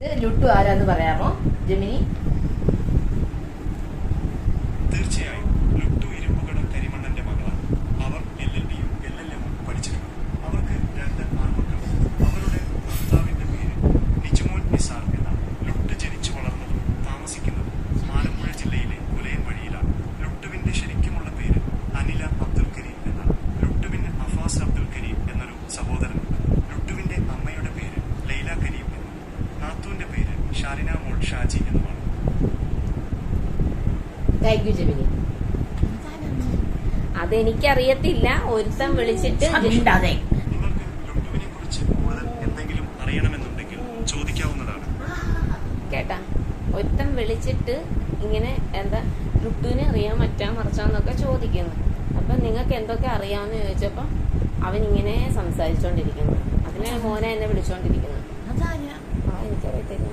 ലുട്ടു ആരാന്ന് പറയാമോ ജെമിനി? തീർച്ചയായും ലുട്ടു ഇരുമ്പുകട കരിമണ്ണന്റെ മകളാണ്. അവർ LLBയും LLMഉം പഠിച്ചിട്ടുണ്ട്. അവർക്ക് 2 ആൺമക്കൾ. അവരുടെ ഭർത്താവിന്റെ പേര് നിജുമോൻ നിസാർ എന്നാണ്. ലുട്ട് ജനിച്ചു വളർന്നതും താമസിക്കുന്നതും ആലപ്പുഴ ജില്ലയിലെ കുലയൻ വഴിയിലാണ്. ലുട്ടുവിന്റെ ശരിക്കുമുള്ള പേര് അനില അബ്ദുൽ കരീം എന്നാണ്. ലുട്ടുവിന് അഫാസ് അബ്ദുൽ കരീം എന്നൊരു സഹോദരനുണ്ട്. ലുട്ടുവിന്റെ അമ്മയുടെ പേര് ലൈല കരീം എന്നും നാത്തൂന്റെ പേര് ഷാലിന മോൾ ഷാജി എന്നുമാണ്. Thank you Gemini. അതെനിക്കറിയത്തില്ല. ഒരുത്തൻ വിളിച്ചിട്ട് നിങ്ങൾക്ക് ലുട്ടുവിനെ കുറിച്ച് കൂടുതൽ എന്തെങ്കിലും അറിയണമെന്നുണ്ടെങ്കിൽ ചോദിക്കാവുന്നതാണ്. കേട്ടാ, ഒരുത്തൻ വിളിച്ചിട്ട് ഇങ്ങനെ എന്താ ലുട്ടുവിനെ അറിയാൻ മറിച്ചാന്നൊക്കെ ചോദിക്കുന്നു. അപ്പൊ നിങ്ങൾക്ക് എന്തൊക്കെ അറിയാമെന്ന് ചോദിച്ചപ്പോ അവൻ ഇങ്ങനെ സംസാരിച്ചോണ്ടിരിക്കുന്നു. അതിനെ മോനെ എന്നെ വിളിച്ചോണ്ടിരിക്കുന്നു. എനിക്കറിയത്തില്ല.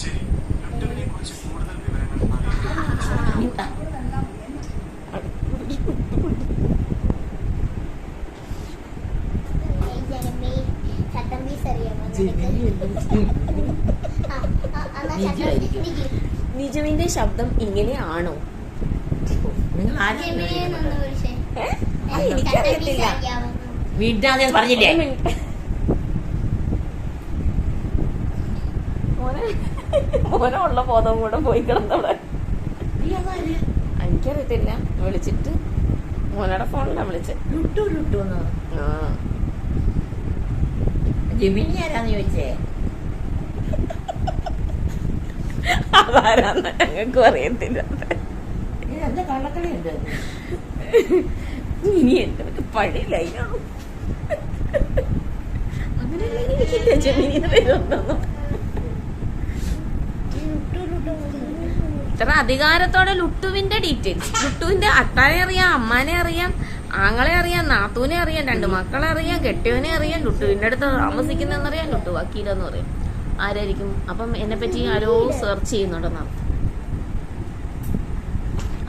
ശരി, ലുട്ടുവിനെ കുറിച്ച് കൂടുതൽ വിവരങ്ങൾ അറിയാൻ നിജുവിന്റെ ശബ്ദം ഇങ്ങനെയാണോ? എനിക്കറിയത്തില്ല. വീട്ടിൽ പറഞ്ഞില്ലേ? മോനെ ഉള്ള ബോധം കൂടെ പോയി കിടന്നവിടെ. എനിക്കറിയത്തില്ല. വിളിച്ചിട്ട് മോനയുടെ ഫോണിലാണ് വിളിച്ചത്. ലുട്ടു ജെമിനി ആരാന്ന് ചോദിച്ചേ? അതാരാന്ന് ഞങ്ങൾക്കും അറിയത്തില്ല. എന്താ കള്ളക്കളിയുണ്ട്? ഇനി എന്റെ പഴയ ലൈനാണോ? അങ്ങനെ ജെമിനിന്ന് പേരൊന്നും ഇത്ര അധികാരത്തോടെ ലുട്ടുവിന്റെ ഡീറ്റെയിൽസ്, ലുട്ടുവിന്റെ അത്താനെ അറിയാം, അമ്മാനെ അറിയാം, ആങ്ങളെ അറിയാം, നാത്തൂനെ അറിയാം, 2 മക്കളെ അറിയാം, കെട്ടിയവനെ അറിയാം, ലുട്ടുവിന്റെ അടുത്ത് താമസിക്കുന്നറിയാം, ലുട്ടു വക്കീലെന്ന് പറയും. ആരായിരിക്കും? അപ്പം എന്നെ പറ്റി ആരോ സെർച്ച് ചെയ്യുന്നുണ്ടെന്നാണ്.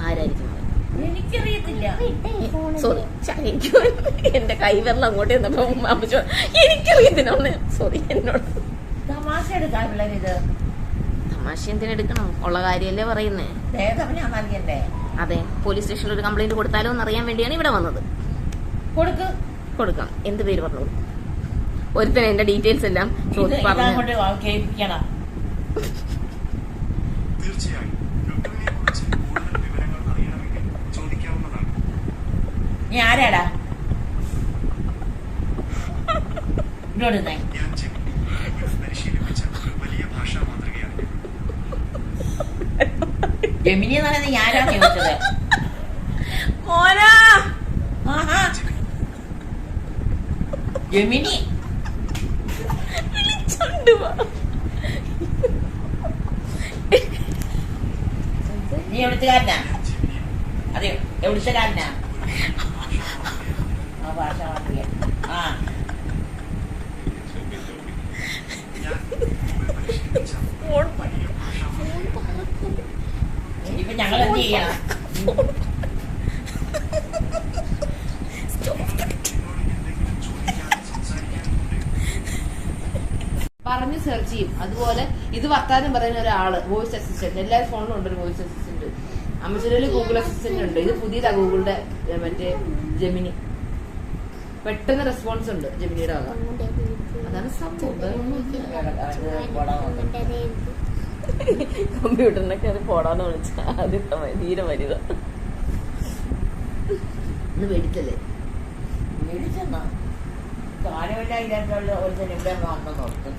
ആരായിരിക്കും? എനിക്കറിയത്തില്ല. സോറി, എന്റെ കൈവെള്ളം അങ്ങോട്ട് ചെന്നപ്പോ എനിക്കറിയത്തില്ല. സോറി, എന്നോട് തമാശ എടുക്കാൻ പിള്ളേരിത്. തമാശ എന്തിനെടുക്കണം? ഉള്ള കാര്യമല്ലേ പറയുന്നേ. അറിയണ്ടേ? അതെ, പോലീസ് സ്റ്റേഷനിൽ ഒരു കംപ്ലൈന്റ് കൊടുത്താലോ എന്നറിയാൻ വേണ്ടിയാണ് ഇവിടെ വന്നത്. കൊടുക്കാം. എന്ത് പേര് പറഞ്ഞോളൂ. ഒരുത്തൻ എന്റെ ഡീറ്റെയിൽസ് എല്ലാം തീർച്ചയായും ലുട്ടുവിനെ കുറിച്ച് കൂടുതൽ വിവരങ്ങൾ അറിയണമെങ്കിൽ ചോദിക്കാവുന്നതാണ്. നീ ആരാടാ? ഞാൻ ജെമിനി. പരിശീലിപ്പിച്ച ഒരു വലിയ ഭാഷാ മാതൃകയാണ്. ജെമിനി എന്ന് പറയുന്നത് ഞാനാണ് ചോദിച്ചത്. മോനാ ജെമിനി നീ എവിടുത്തുകാരനാ? അതെ, എവിടുത്തുകാരനാ? ആ ഭാഷ മാതൃക. ആ ഇപ്പൊ ഞങ്ങൾ എന്ത് ചെയ്യണം? പറഞ്ഞ് സെർച്ച് ചെയ്യും. അതുപോലെ ഇത് വർത്താനം പറയുന്ന ഒരാള്, വോയിസ് അസിസ്റ്റന്റ്. എല്ലാവരും ഫോണിലും ഉണ്ട് ഒരു വോയിസ് അസിസ്റ്റന്റ്. അമ്മച്ചില് ഗൂഗിൾ അസിസ്റ്റന്റ് ഉണ്ട്. ഇത് പുതിയതാ ഗൂഗിളിന്റെ മറ്റേ ജെമിനി. പെട്ടെന്ന് റെസ്പോൺസ് ഉണ്ട് ജെമിനിയുടെ വക. അതാണ് സംഭവം. കമ്പ്യൂട്ടറിനെ കയറി പോടാന്ന് വിളിച്ച ആദ്യത്തെ തീരെ വരിക. ഇന്ന് മേടിച്ചല്ലേ? മേടിച്ചെന്നാ കാര്യമില്ല. ഇല്ലാത്ത ഒരു ഇവിടെ വന്നു നോക്കും.